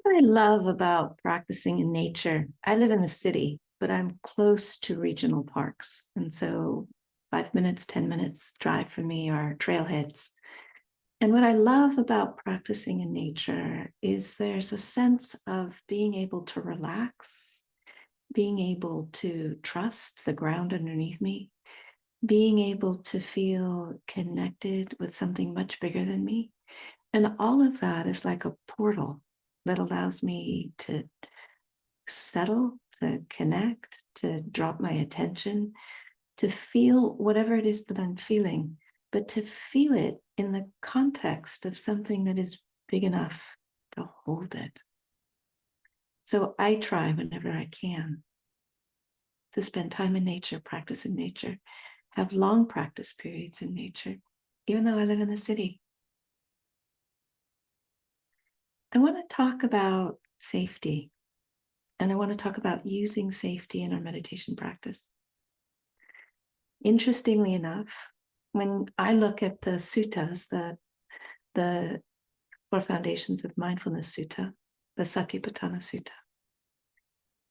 what I love about practicing in nature. I live in the city, but I'm close to regional parks. And so 5 minutes, 10 minutes drive for me are trailheads. And what I love about practicing in nature is there's a sense of being able to relax, being able to trust the ground underneath me, being able to feel connected with something much bigger than me. And all of that is like a portal that allows me to settle, to connect, to drop my attention, to feel whatever it is that I'm feeling, but to feel it in the context of something that is big enough to hold it. So I try whenever I can to spend time in nature, practice in nature, have long practice periods in nature, even though I live in the city. I want to talk about safety, and I want to talk about using safety in our meditation practice. Interestingly enough, when I look at the suttas, the Four Foundations of Mindfulness Sutta, the Satipatthana Sutta,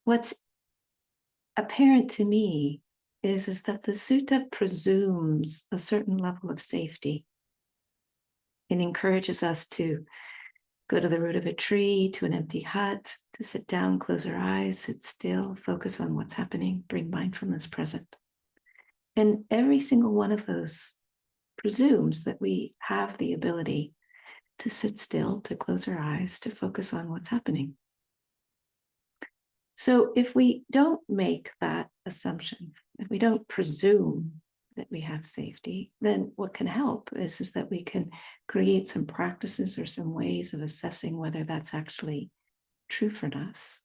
what's apparent to me is that the sutta presumes a certain level of safety. It encourages us to go to the root of a tree, to an empty hut, to sit down, close our eyes, sit still, focus on what's happening, bring mindfulness present. And every single one of those presumes that we have the ability to sit still, to close our eyes, to focus on what's happening. So if we don't make that assumption, if we don't presume that we have safety, then what can help is that we can create some practices or some ways of assessing whether that's actually true for us.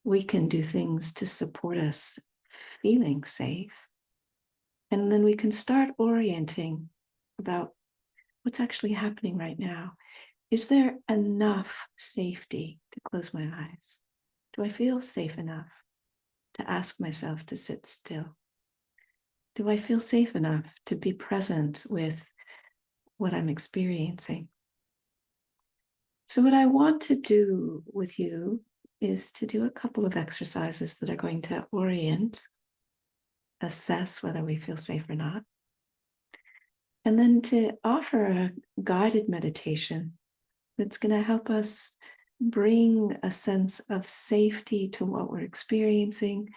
We can do things to support us feeling safe. And then we can start orienting about what's actually happening right now. Is there enough safety to close my eyes? Do I feel safe enough to ask myself to sit still? Do I feel safe enough to be present with what I'm experiencing? So what I want to do with you is to do a couple of exercises that are going to orient, assess whether we feel safe or not, and then to offer a guided meditation that's going to help us bring a sense of safety to what we're experiencing,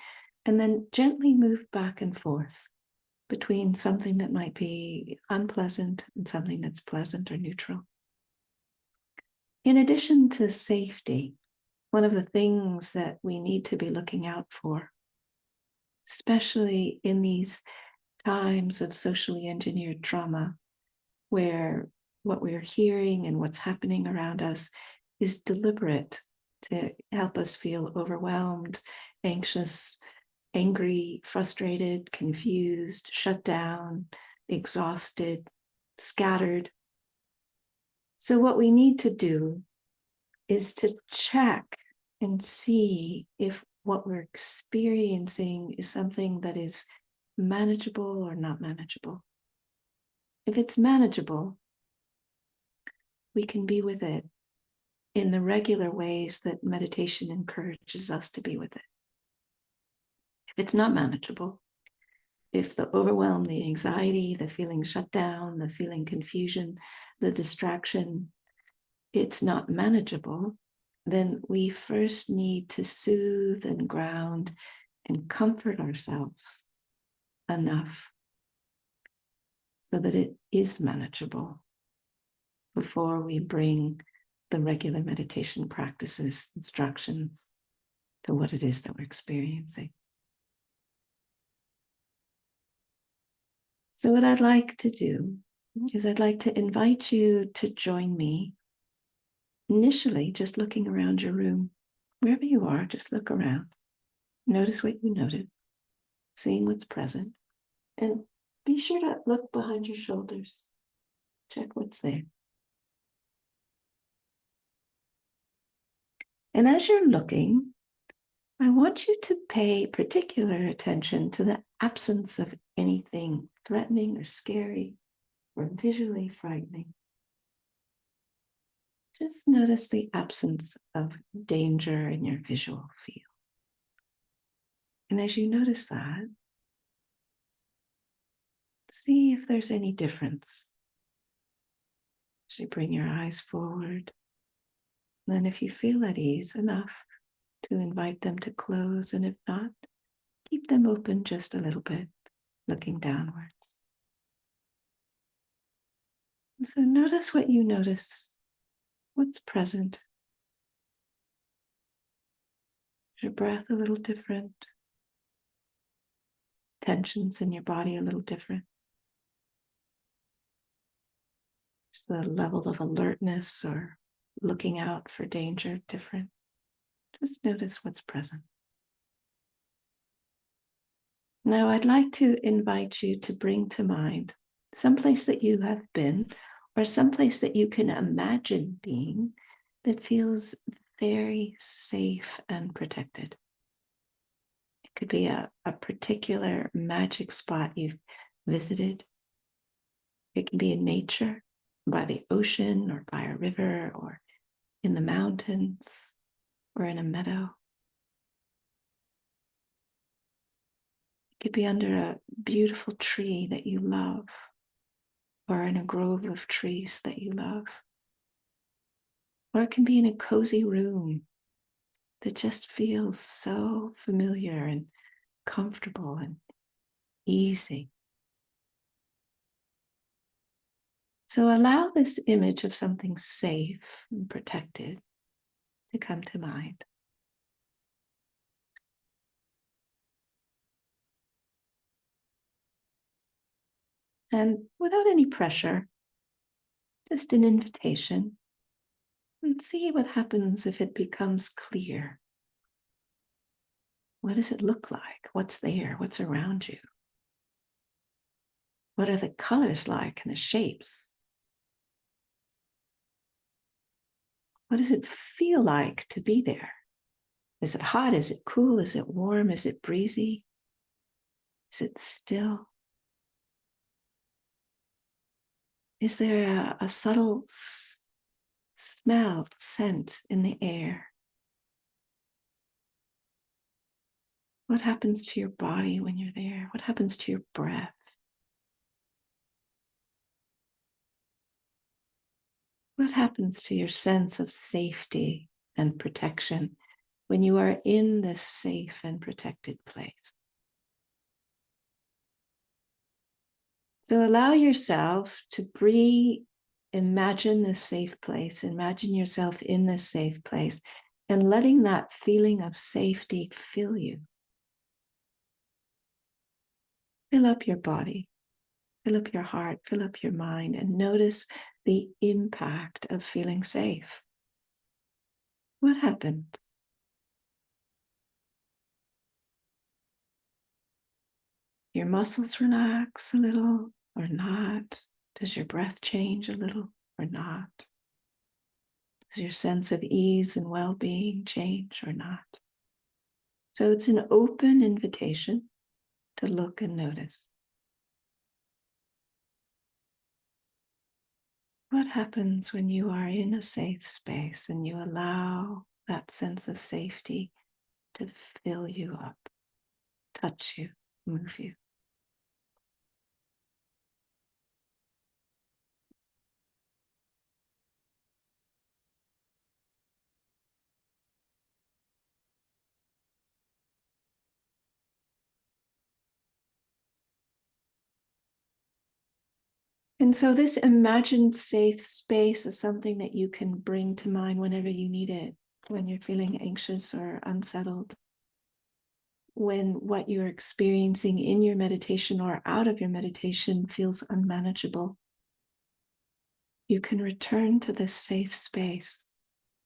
and then gently move back and forth between something that might be unpleasant and something that's pleasant or neutral. In addition to safety, one of the things that we need to be looking out for, especially in these times of socially engineered trauma, where what we're hearing and what's happening around us is deliberate to help us feel overwhelmed, anxious, angry, frustrated, confused, shut down, exhausted, scattered. So what we need to do is to check and see if what we're experiencing is something that is manageable or not manageable. If it's manageable, we can be with it in the regular ways that meditation encourages us to be with it. If it's not manageable, if the overwhelm, the anxiety, the feeling shut down, the feeling confusion, the distraction, it's not manageable, then we first need to soothe and ground and comfort ourselves enough so that it is manageable before we bring the regular meditation practices, instructions to what it is that we're experiencing. So what I'd like to do is I'd like to invite you to join me, initially just looking around your room. Wherever you are, just look around. Notice what you notice, seeing what's present, and be sure to look behind your shoulders. Check what's there. And as you're looking, I want you to pay particular attention to the absence of anything threatening or scary or visually frightening. Just notice the absence of danger in your visual field. And as you notice that, see if there's any difference. As you bring your eyes forward, then if you feel at ease enough to invite them to close, and if not, keep them open just a little bit, looking downwards. And so notice what you notice, what's present. Is your breath a little different? Tensions in your body a little different? Is the level of alertness or looking out for danger different? Just notice what's present. Now, I'd like to invite you to bring to mind someplace that you have been or someplace that you can imagine being that feels very safe and protected. It could be a particular magic spot you've visited. It can be in nature, by the ocean or by a river or in the mountains or in a meadow. It could be under a beautiful tree that you love or in a grove of trees that you love. Or it can be in a cozy room that just feels so familiar and comfortable and easy. So allow this image of something safe and protected to come to mind. And without any pressure, just an invitation, and see what happens if it becomes clear. What does it look like? What's there? What's around you? What are the colors like and the shapes? What does it feel like to be there? Is it hot? Is it cool? Is it warm? Is it breezy? Is it still? Is there a subtle smell, scent in the air? What happens to your body when you're there? What happens to your breath? What happens to your sense of safety and protection when you are in this safe and protected place? So allow yourself to imagine this safe place, imagine yourself in this safe place, and letting that feeling of safety fill you. Fill up your body, fill up your heart, fill up your mind, and notice the impact of feeling safe. What happened? Your muscles relax a little or not? Does your breath change a little or not? Does your sense of ease and well-being change or not? So it's an open invitation to look and notice. What happens when you are in a safe space and you allow that sense of safety to fill you up, touch you, move you? And so this imagined safe space is something that you can bring to mind whenever you need it, when you're feeling anxious or unsettled, when what you're experiencing in your meditation or out of your meditation feels unmanageable. You can return to this safe space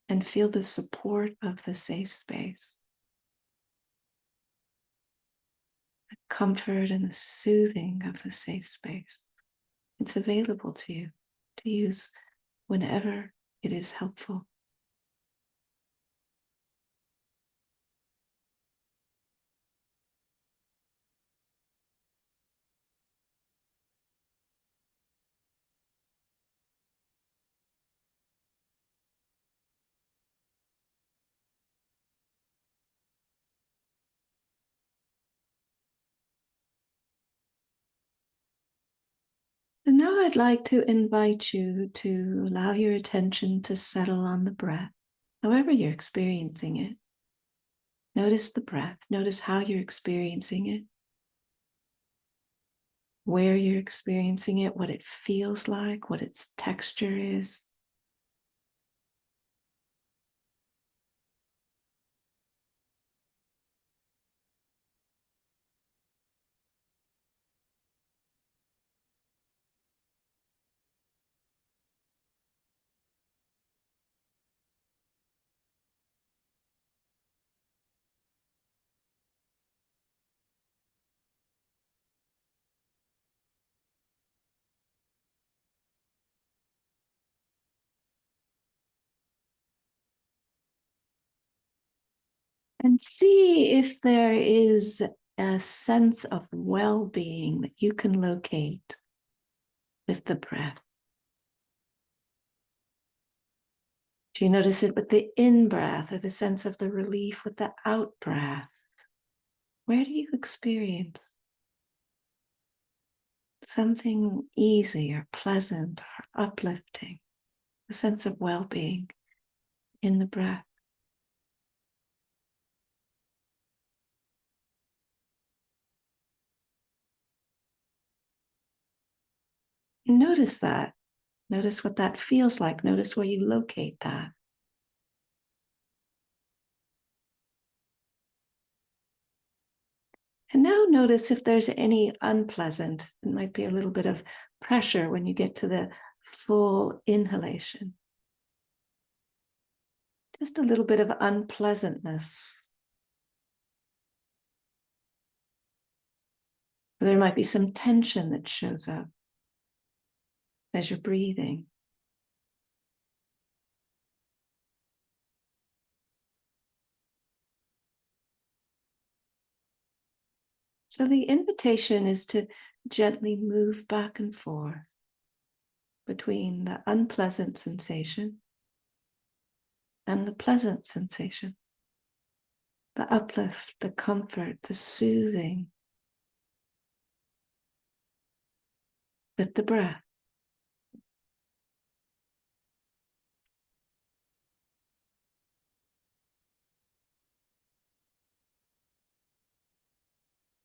and feel the support of the safe space, the comfort and the soothing of the safe space. It's available to you to use whenever it is helpful. So now I'd like to invite you to allow your attention to settle on the breath, however you're experiencing it. Notice the breath. Notice how you're experiencing it, where you're experiencing it, what it feels like, what its texture is. And see if there is a sense of well-being that you can locate with the breath. Do you notice it with the in-breath or the sense of the relief with the out-breath? Where do you experience something easy or pleasant or uplifting, a sense of well-being in the breath? Notice that. Notice what that feels like. Notice where you locate that. And now notice if there's any unpleasant. It might be a little bit of pressure when you get to the full inhalation. Just a little bit of unpleasantness. Or there might be some tension that shows up as you're breathing. So the invitation is to gently move back and forth between the unpleasant sensation and the pleasant sensation, the uplift, the comfort, the soothing with the breath.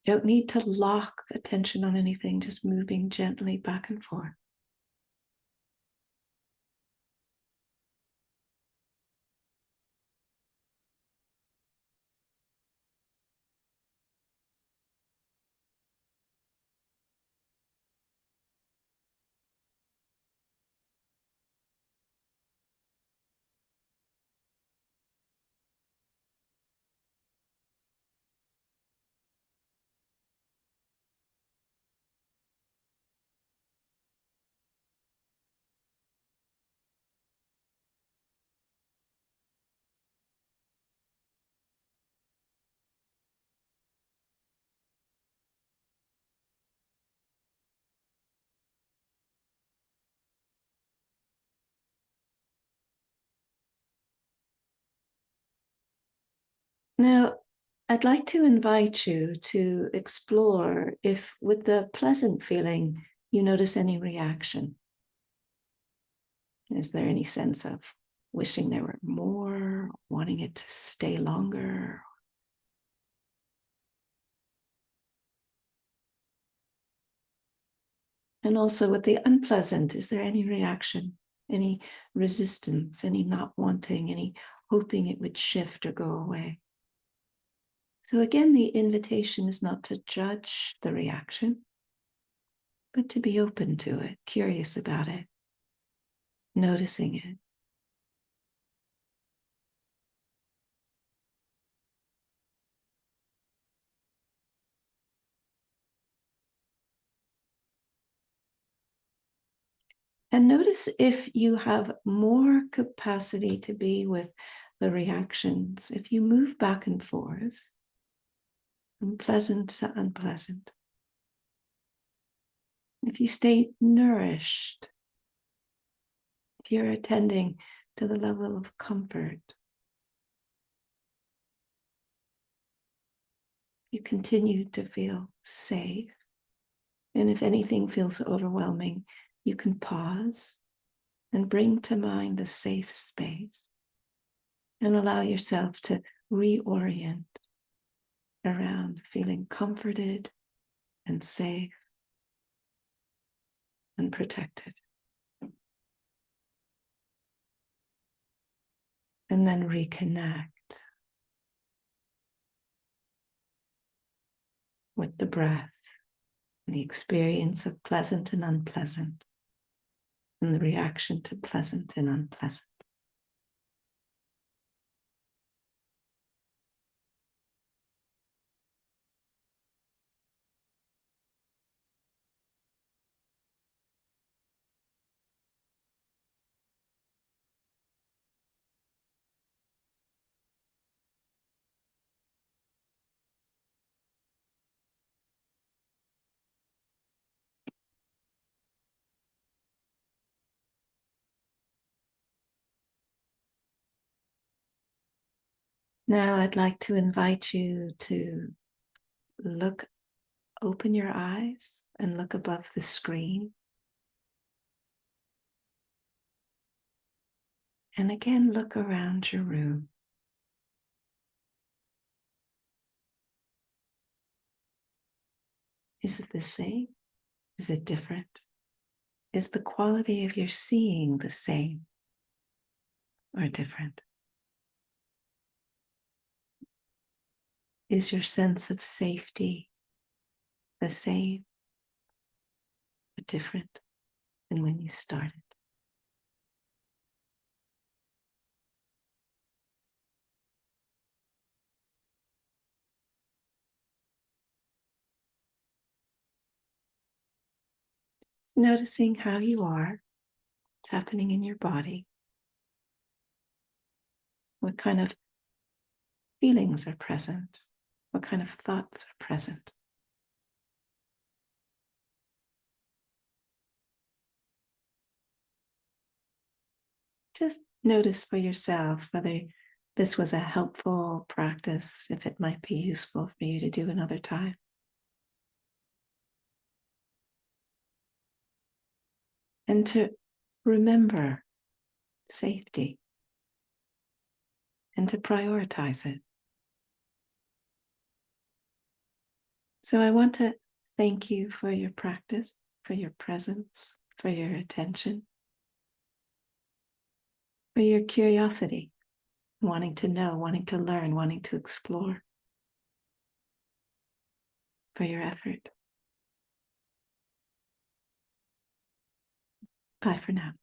Don't need to lock attention on anything, just moving gently back and forth. Now, I'd like to invite you to explore if, with the pleasant feeling, you notice any reaction. Is there any sense of wishing there were more, wanting it to stay longer? And also with the unpleasant, is there any reaction, any resistance, any not wanting, any hoping it would shift or go away? So again, the invitation is not to judge the reaction, but to be open to it, curious about it, noticing it. And notice if you have more capacity to be with the reactions, if you move back and forth from pleasant to unpleasant, if you stay nourished, if you're attending to the level of comfort, you continue to feel safe And if anything feels overwhelming, you can pause and bring to mind the safe space and allow yourself to reorient around feeling comforted and safe and protected. And then reconnect with the breath, the experience of pleasant and unpleasant, and the reaction to pleasant and unpleasant. Now I'd like to invite you to open your eyes and look above the screen. And again, look around your room. Is it the same? Is it different? Is the quality of your seeing the same or different? Is your sense of safety the same or different than when you started? Just noticing how you are, what's happening in your body, what kind of feelings are present, what kind of thoughts are present. Just notice for yourself whether this was a helpful practice, if it might be useful for you to do another time. And to remember safety and to prioritize it. So I want to thank you for your practice, for your presence, for your attention, for your curiosity, wanting to know, wanting to learn, wanting to explore, for your effort. Bye for now.